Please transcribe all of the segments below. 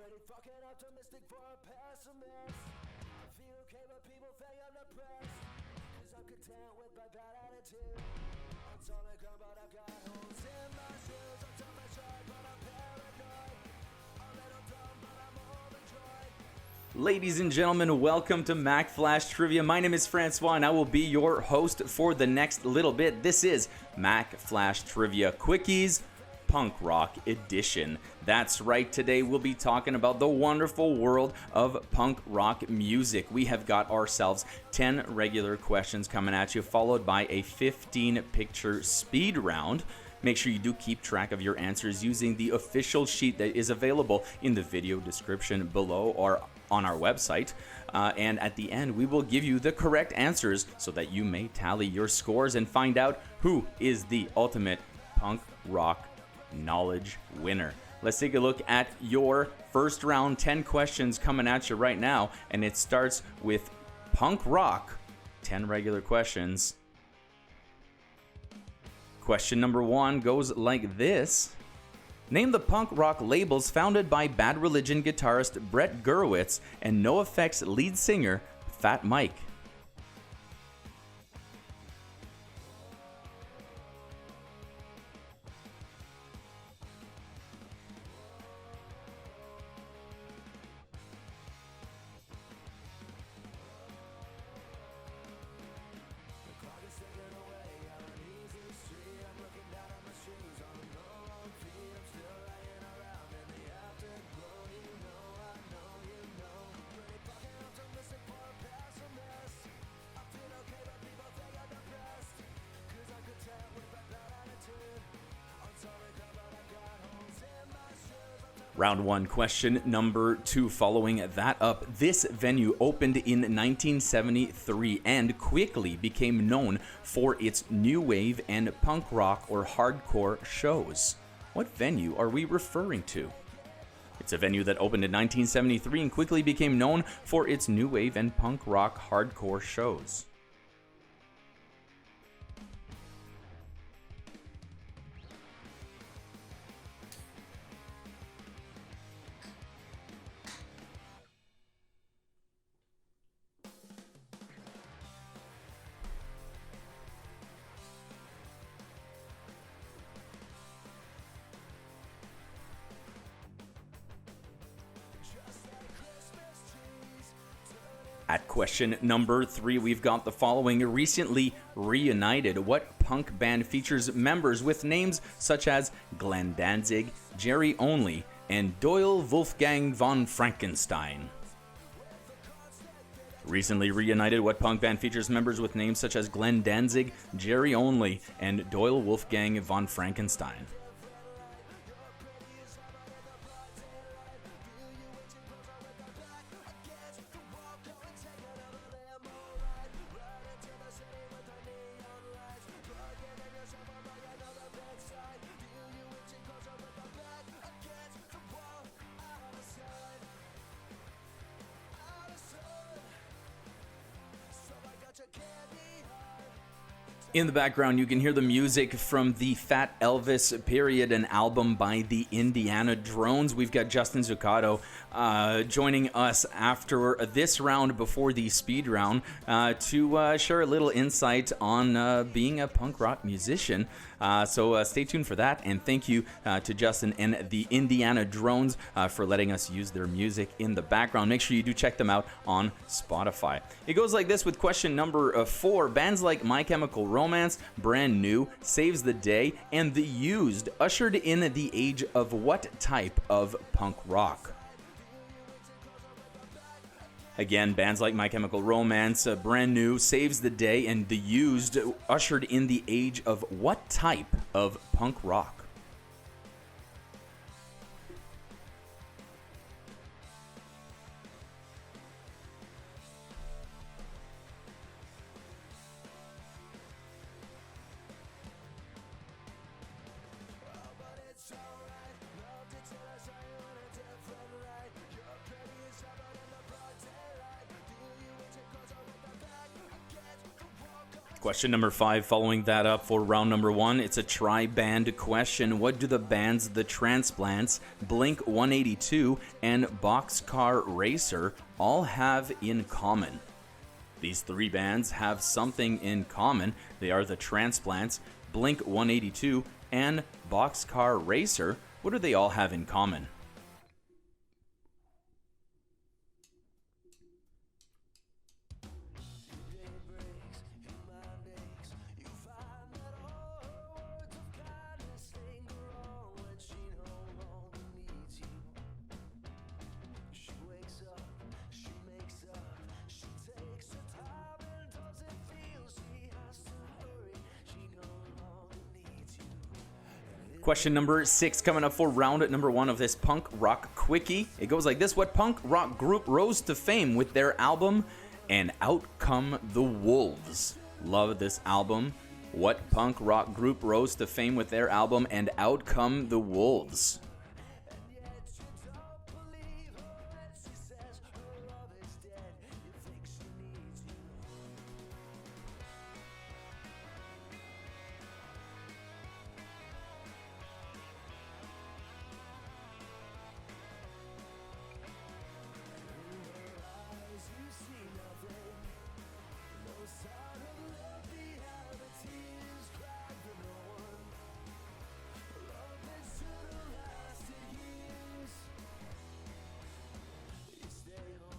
pretty fucking optimistic for a pessimist. I feel okay, but people think I'm depressed. Cause I'm content with my bad attitude. I'm solid ground, but I've got holes in my shoes. I'm tough and sharp, but I'm paranoid. A little dumb, but I'm overjoyed. Ladies and gentlemen, welcome to Mack Flash Trivia. My name is Francois, and I will be your host for the next little bit. This is Mack Flash Trivia Quickies Punk Rock Edition. That's right, today we'll be talking about the wonderful world of punk rock music. We have got ourselves 10 regular questions coming at you, followed by a 15-picture speed round. Make sure you do keep track of your answers using the official sheet that is available in the video description below or on our website. And at the end, we will give you the correct answers so that you may tally your scores and find out who is the ultimate punk rock knowledge winner. Let's take a look at your first round. 10 questions coming at you right now, and it starts with punk rock. 10 regular questions. Question number 1 goes like this. Name the punk rock labels founded by Bad Religion guitarist Brett Gurewitz and NoFX lead singer Fat Mike. Round 1, question number 2. Following that up, this venue opened in 1973 and quickly became known for its new wave and punk rock or hardcore shows. What venue are we referring to? It's a venue that opened in 1973 and quickly became known for its new wave and punk rock hardcore shows. At question number 3, we've got the following. Recently reunited, what punk band features members with names such as Glenn Danzig, Jerry Only, and Doyle Wolfgang von Frankenstein? Recently reunited, what punk band features members with names such as Glenn Danzig, Jerry Only, and Doyle Wolfgang von Frankenstein? In the background, you can hear the music from the Fat Elvis period, an album by the Indiana Drones. We've got Justin Zuccato joining us after this round, before the speed round, to share a little insight on being a punk rock musician. So stay tuned for that, and thank you to Justin and the Indiana Drones for letting us use their music in the background. Make sure you do check them out on Spotify. It goes like this with question number 4. Bands like My Chemical Romance, Brand New, Saves the Day, and The Used ushered in the age of what type of punk rock? Again, bands like My Chemical Romance, Brand New, Saves the Day, and The Used ushered in the age of what type of punk rock? Question number 5, following that up for round number 1. It's a tri-band question. What do the bands The Transplants, Blink-182, and Boxcar Racer all have in common? These 3 bands have something in common. They are The Transplants, Blink-182, and Boxcar Racer. What do they all have in common? Question number 6 coming up for round number 1 of this punk rock quickie. It goes like this. What punk rock group rose to fame with their album And Out Come the Wolves? Love this album. What punk rock group rose to fame with their album And Out Come the Wolves?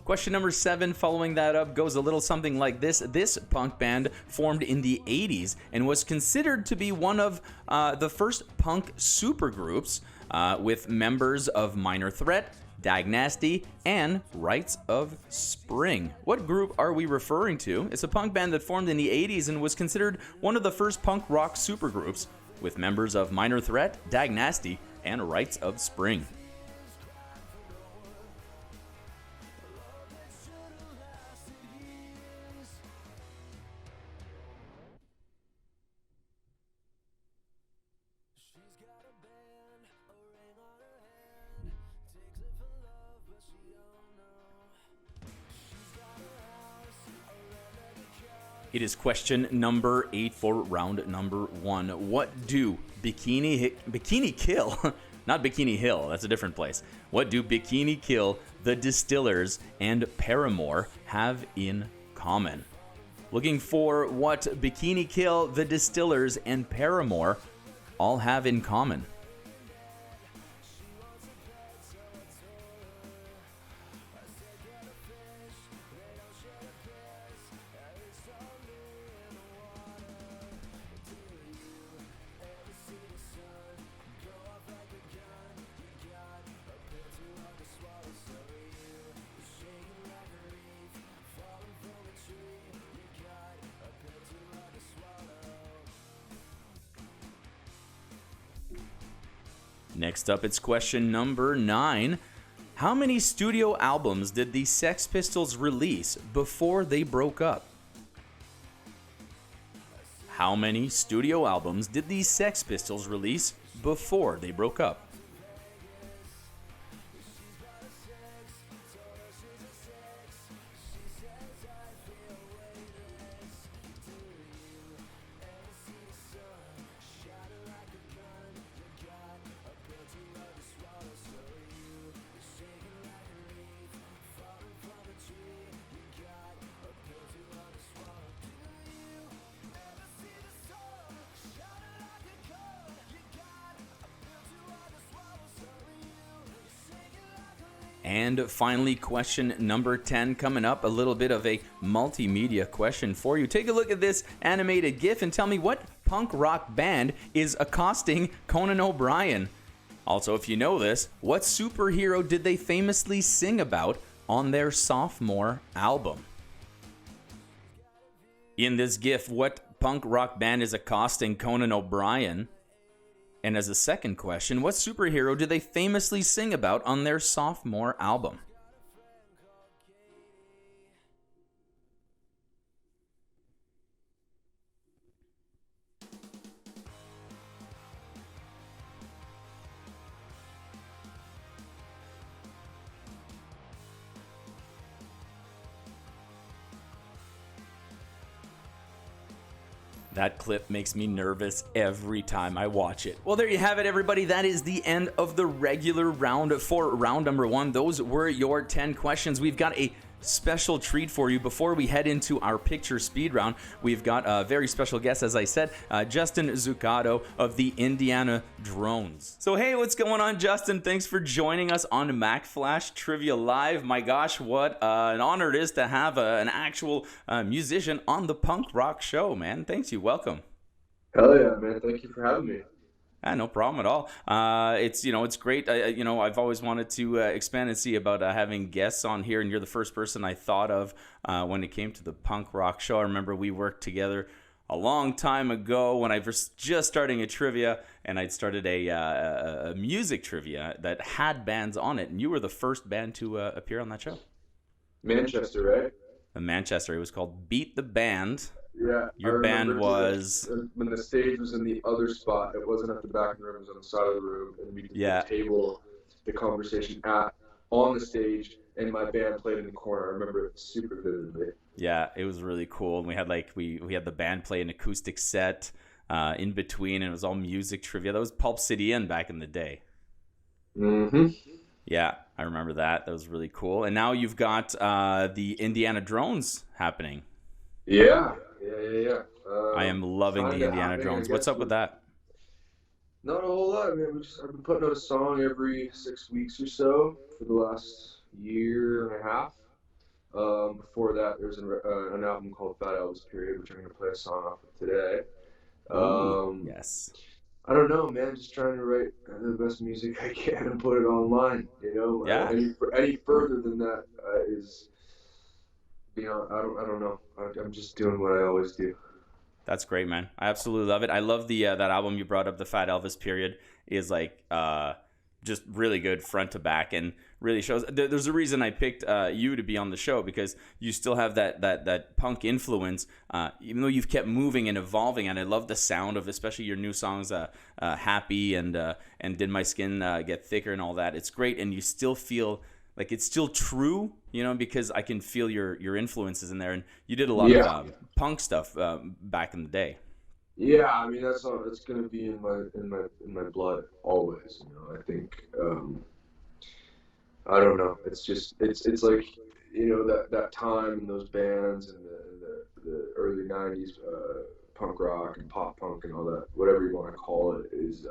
Question number 7, following that up, goes a little something like this. This punk band formed in the 80s and was considered to be one of the first punk supergroups with members of Minor Threat, Dag Nasty, and Rites of Spring. What group are we referring to? It's a punk band that formed in the 80s and was considered one of the first punk rock supergroups with members of Minor Threat, Dag Nasty, and Rites of Spring. It is question number 8 for round number 1. What do Bikini Kill, not Bikini Hill, that's a different place. What do Bikini Kill, The Distillers, and Paramore have in common? Looking for what Bikini Kill, The Distillers, and Paramore all have in common. Next up, it's question number 9. How many studio albums did the Sex Pistols release before they broke up? How many studio albums did the Sex Pistols release before they broke up? And finally, question number 10 coming up. A little bit of a multimedia question for you. Take a look at this animated GIF and tell me what punk rock band is accosting Conan O'Brien. Also, if you know this, what superhero did they famously sing about on their sophomore album? In this GIF, what punk rock band is accosting Conan O'Brien? And as a second question, what superhero do they famously sing about on their sophomore album? That clip makes me nervous every time I watch it. Well, there you have it, everybody. That is the end of the regular round for round number 1. Those were your 10 questions. We've got a special treat for you before we head into our picture speed round. We've got a very special guest, as I said, Justin Zuccato of the Indiana Drones. So hey, what's going on, Justin? Thanks for joining us on Mack Flash Trivia Live. My gosh, what an honor it is to have an actual musician on the punk rock show, man. Thanks, you welcome. Hell yeah, man. Thank you for having me. No problem at all. It's great. I've always wanted to expand and see about having guests on here, and you're the first person I thought of when it came to the punk rock show. I remember we worked together a long time ago when I was just starting a trivia, and I'd started a music trivia that had bands on it, and you were the first band to appear on that show. Manchester, right? Manchester. It was called Beat the Band. Yeah. Your band was... When the stage was in the other spot, it wasn't at the back of the room, it was on the side of the room, and we did the table, the conversation on the stage, and my band played in the corner. I remember it super vividly. Yeah, it was really cool. And we had we had the band play an acoustic set in between, and it was all music trivia. That was Pulp City Inn back in the day. Mm-hmm. Yeah, I remember that. That was really cool. And now you've got the Indiana Drones happening. Yeah. I am loving the Indiana Drones. What's up with that? Not a whole lot. I mean, I've been putting out a song every 6 weeks or so for the last year and a half. Before that, there's an album called Fat Elvis Period, which I'm going to play a song off of today. Yes. I don't know, man. Just trying to write the best music I can and put it online. Yeah. Any further than that is. I don't know. I'm just doing what I always do. That's great, man. I absolutely love it. I love the that album you brought up, the Fat Elvis Period, is like just really good front to back, and really shows. There's a reason I picked you to be on the show, because you still have that punk influence, even though you've kept moving and evolving. And I love the sound of especially your new songs, Happy and Did My Skin Get Thicker and all that. It's great, and you still feel like it's still true, because I can feel your influences in there, and you did a lot of punk stuff back in the day. Yeah, I mean that's gonna be in my blood always. I think I don't know. It's just it's like that time and those bands and the early '90s punk rock and pop punk and all that, whatever you want to call it, is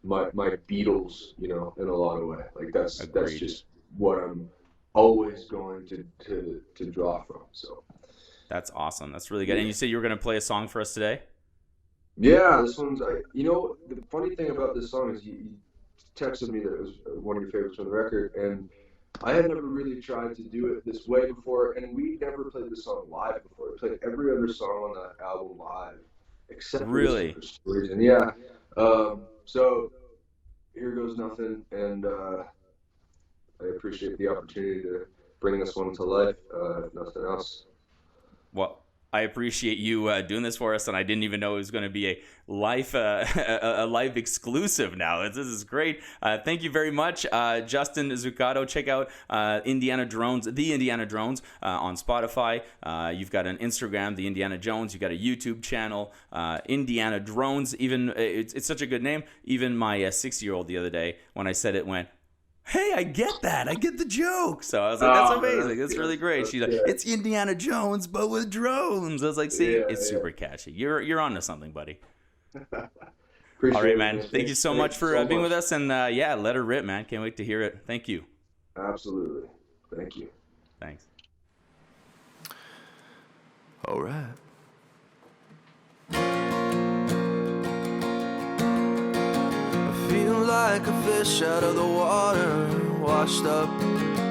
my Beatles. In a lot of ways, like that's just what I'm always going to draw from. So that's awesome. That's really good. And you said you were going to play a song for us today? Yeah, this one's the funny thing about this song is you texted me that it was one of your favorites from the record, and I had never really tried to do it this way before, and we never played this song live before. We played every other song on that album live except really for some reason. Yeah. So here goes nothing, and I appreciate the opportunity to bring this one to life, if nothing else. Well, I appreciate you doing this for us, and I didn't even know it was going to be a live exclusive now. This is great. Thank you very much, Justin Zuccato. Check out Indiana Drones, the Indiana Drones, on Spotify. You've got an Instagram, the Indiana Jones. You've got a YouTube channel, Indiana Drones. Even it's such a good name. Even my 6-year-old the other day, when I said it, went, "Hey, I get that. I get the joke." So I was like, that's amazing. That's really great. She's like, "It's Indiana Jones, but with drones." I was like, see, it's super catchy. You're onto something, buddy. All right, man. Thank you so much for being with us. And let her rip, man. Can't wait to hear it. Thank you. Absolutely. Thank you. Thanks. All right. Feel like a fish out of the water, washed up,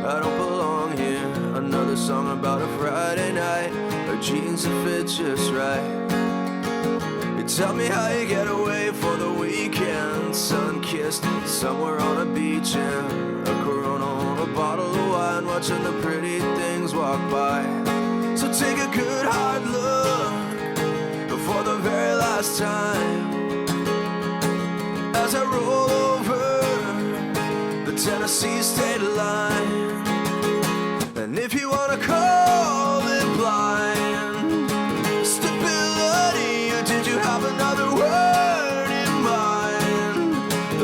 I don't belong here. Another song about a Friday night, her jeans that fit just right. You tell me how you get away for the weekend, sun-kissed, somewhere on a beach, and a Corona on a bottle of wine, watching the pretty things walk by. So take a good hard look for the very last time, as I roll over the Tennessee state line. And if you wanna call it blind stability, or did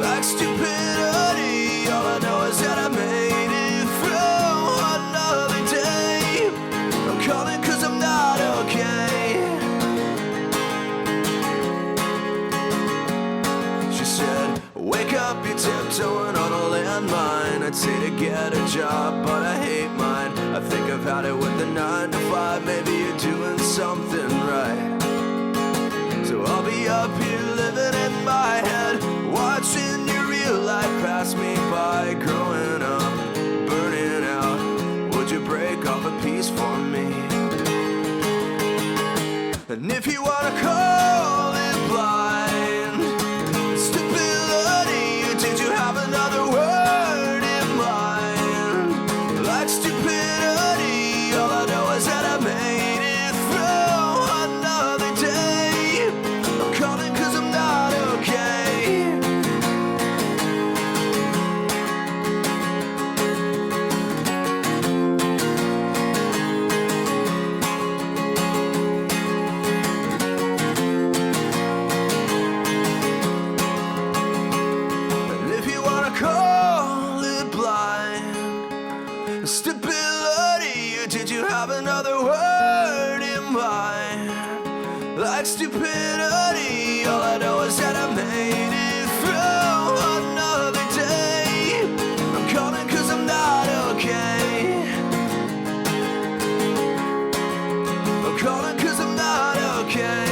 like stupidity. All I know is that I made it through another day. I'm calling 'cause I'm not okay. She said, wake up, you're tiptoeing on a landmine. I'd say to get a job, but I hate mine. I think I've had it with the 9 to 5. Maybe you're doing something right. So I'll be up here living in my head, watching your real life pass me by. Growing up, burning out. Would you break off a piece for me? And if you wanna call it blind stupidity, or did you have another word in mind? Like stupidity, all I know is that I made it through another day. I'm calling 'cause I'm not okay. And if you wanna call it blind stupidity, or did you have another word in mind? Like stupidity, all I know is that I made it through another day. I'm calling 'cause I'm not okay. I'm calling 'cause I'm not okay.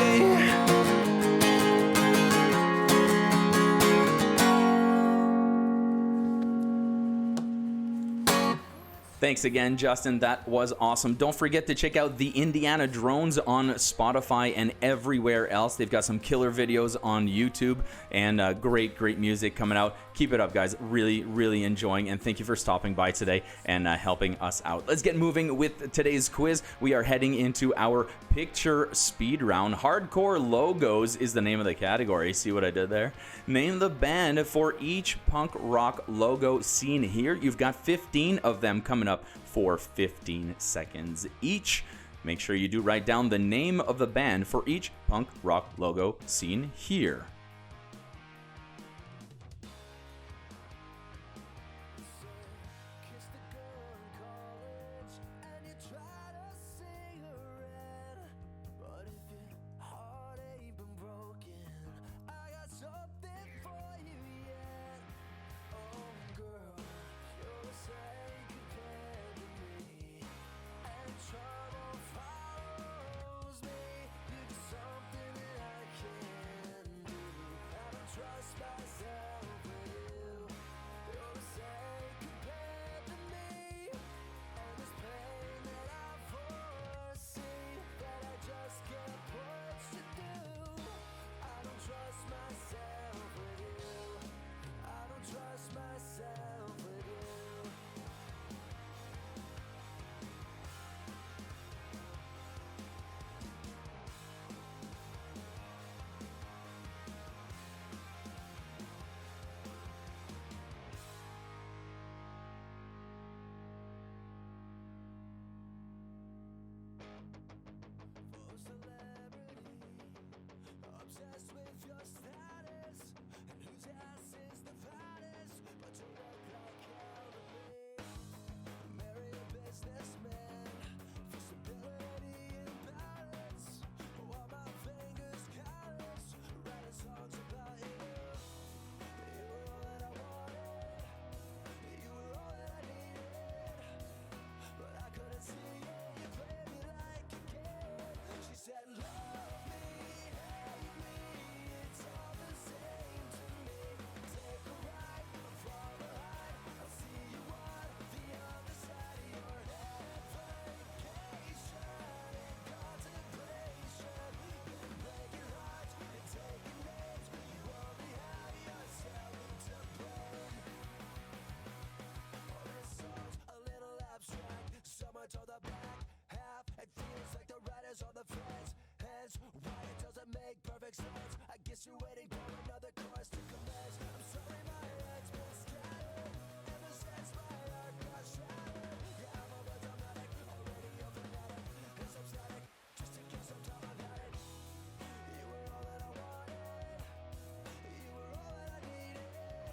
Thanks again, Justin. That was awesome. Don't forget to check out the Indiana Drones on Spotify and everywhere else. They've got some killer videos on YouTube and great music coming out. Keep it up, guys. Really, really enjoying, and thank you for stopping by today and helping us out. Let's get moving with today's quiz. We are heading into our picture speed round. Hardcore logos is the name of the category. See what I did there? Name the band for each punk rock logo seen here. You've got 15 of them coming up for 15 seconds each. Make sure you do write down the name of the band for each punk rock logo seen here. Kiss the girl in college, and you try to see her red. But if your heart ain't been broken, I got something for you yet. Oh girl, you're the same compared to me, and trouble follows me. You do something that I can't do. I don't trust myself with you. You're the same compared to me, and this pain that I foresee that I just can't push you through. I don't trust myself with you. I don't trust myself with you. For celebrity, obsessed with your status, and whose ass is the fattest, but you look like hell to me. Marry a businessman for stability and balance, while my fingers callous, writing songs about you. You were all that I wanted, you were all that I needed, but I couldn't see it. You played me like a kid. She said, love me, hate me, it's all the same to me. Take a ride, I'm far behind. I'll see you on the other side of your head. Vacation and contemplation. Been breaking hearts and taking names. You only have yourself to blame. Oh, this song's a little abstract. Someone told the back half. It feels like the writers on the fence. Hence why it doesn't make perfect sense. I guess you're waiting for another chorus to commence. I'm sorry my head's been scattered ever since my heart got shattered. Yeah, I'm overdramatic, already a fanatic. It's upsetting, just in case I'm done, I've had it. You were all that I wanted, you were all that I needed,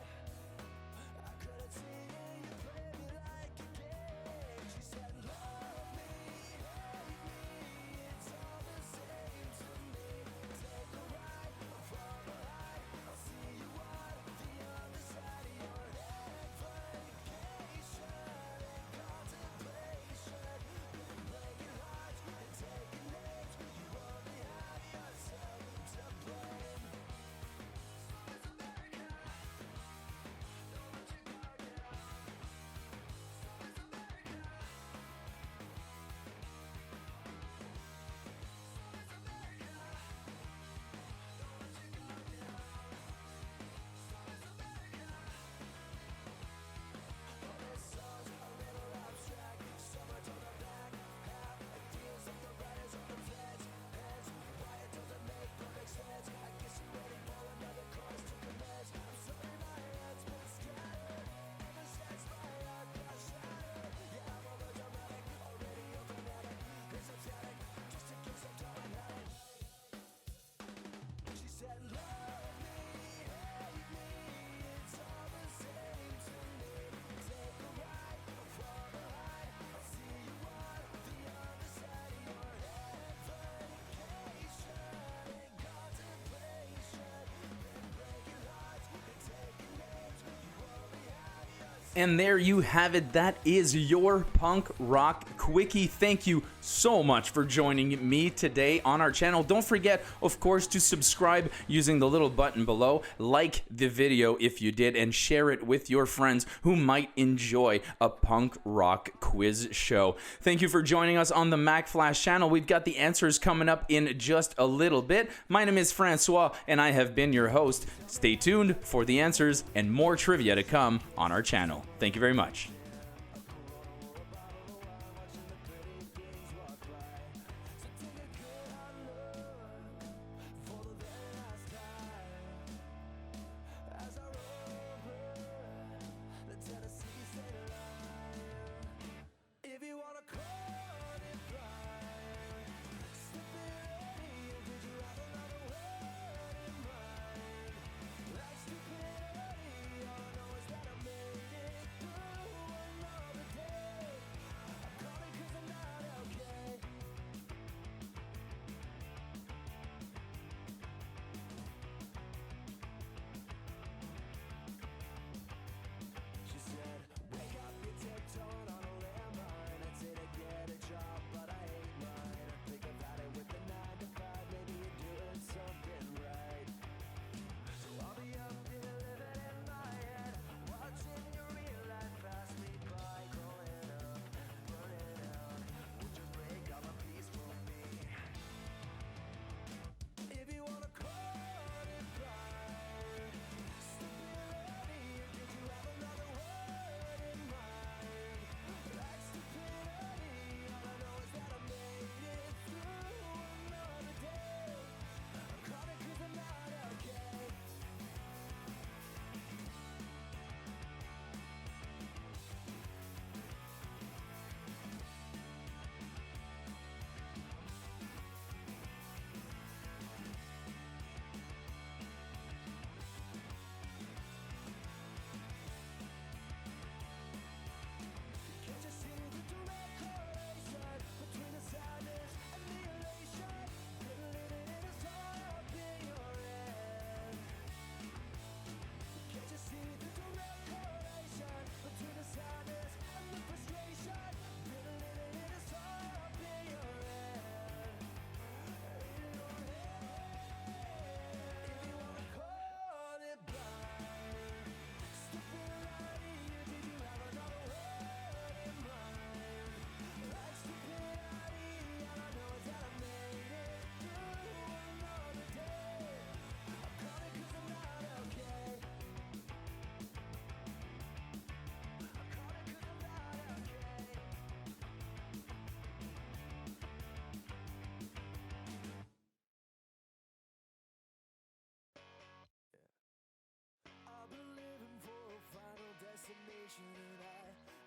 And there you have it. That is your punk rock quickie. Thank you so much for joining me today on our channel. Don't forget, of course, to subscribe using the little button below. Like the video if you did, and share it with your friends who might enjoy a punk rock quiz show. Thank you for joining us on the Mack Flash channel. We've got the answers coming up in just a little bit. My name is Francois, and I have been your host. Stay tuned for the answers and more trivia to come on our channel. Thank you very much.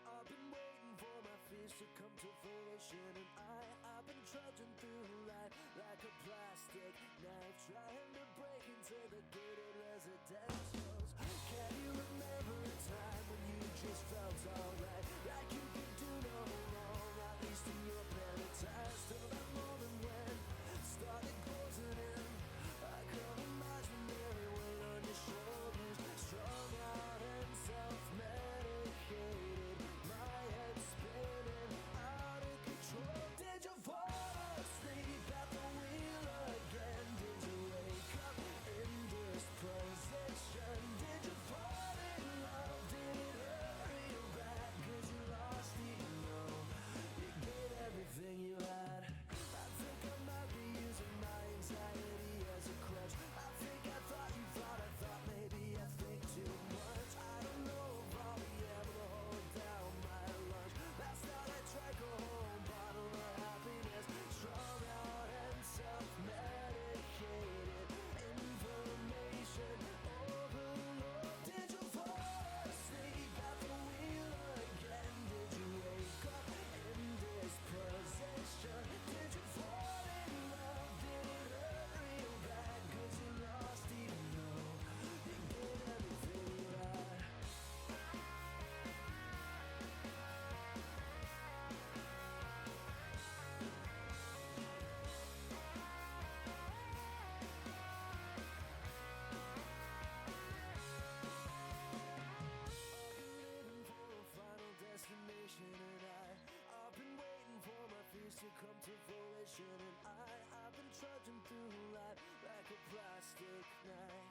I've been waiting for my fears to come to fruition, and I've been trudging through life like a plastic knife, trying to break into the gated residentials. Can you remember a time when you just felt alright, like you could do no wrong, at least in your paradise? Till that moment when started closing in, I can't imagine every weight on your shoulders, strung out and self-medicated, my head spinning out of control. Did you fall asleep at the wheel again? Did you wake up in this position? come to fruition, and I've been trudging through life like a plastic knife.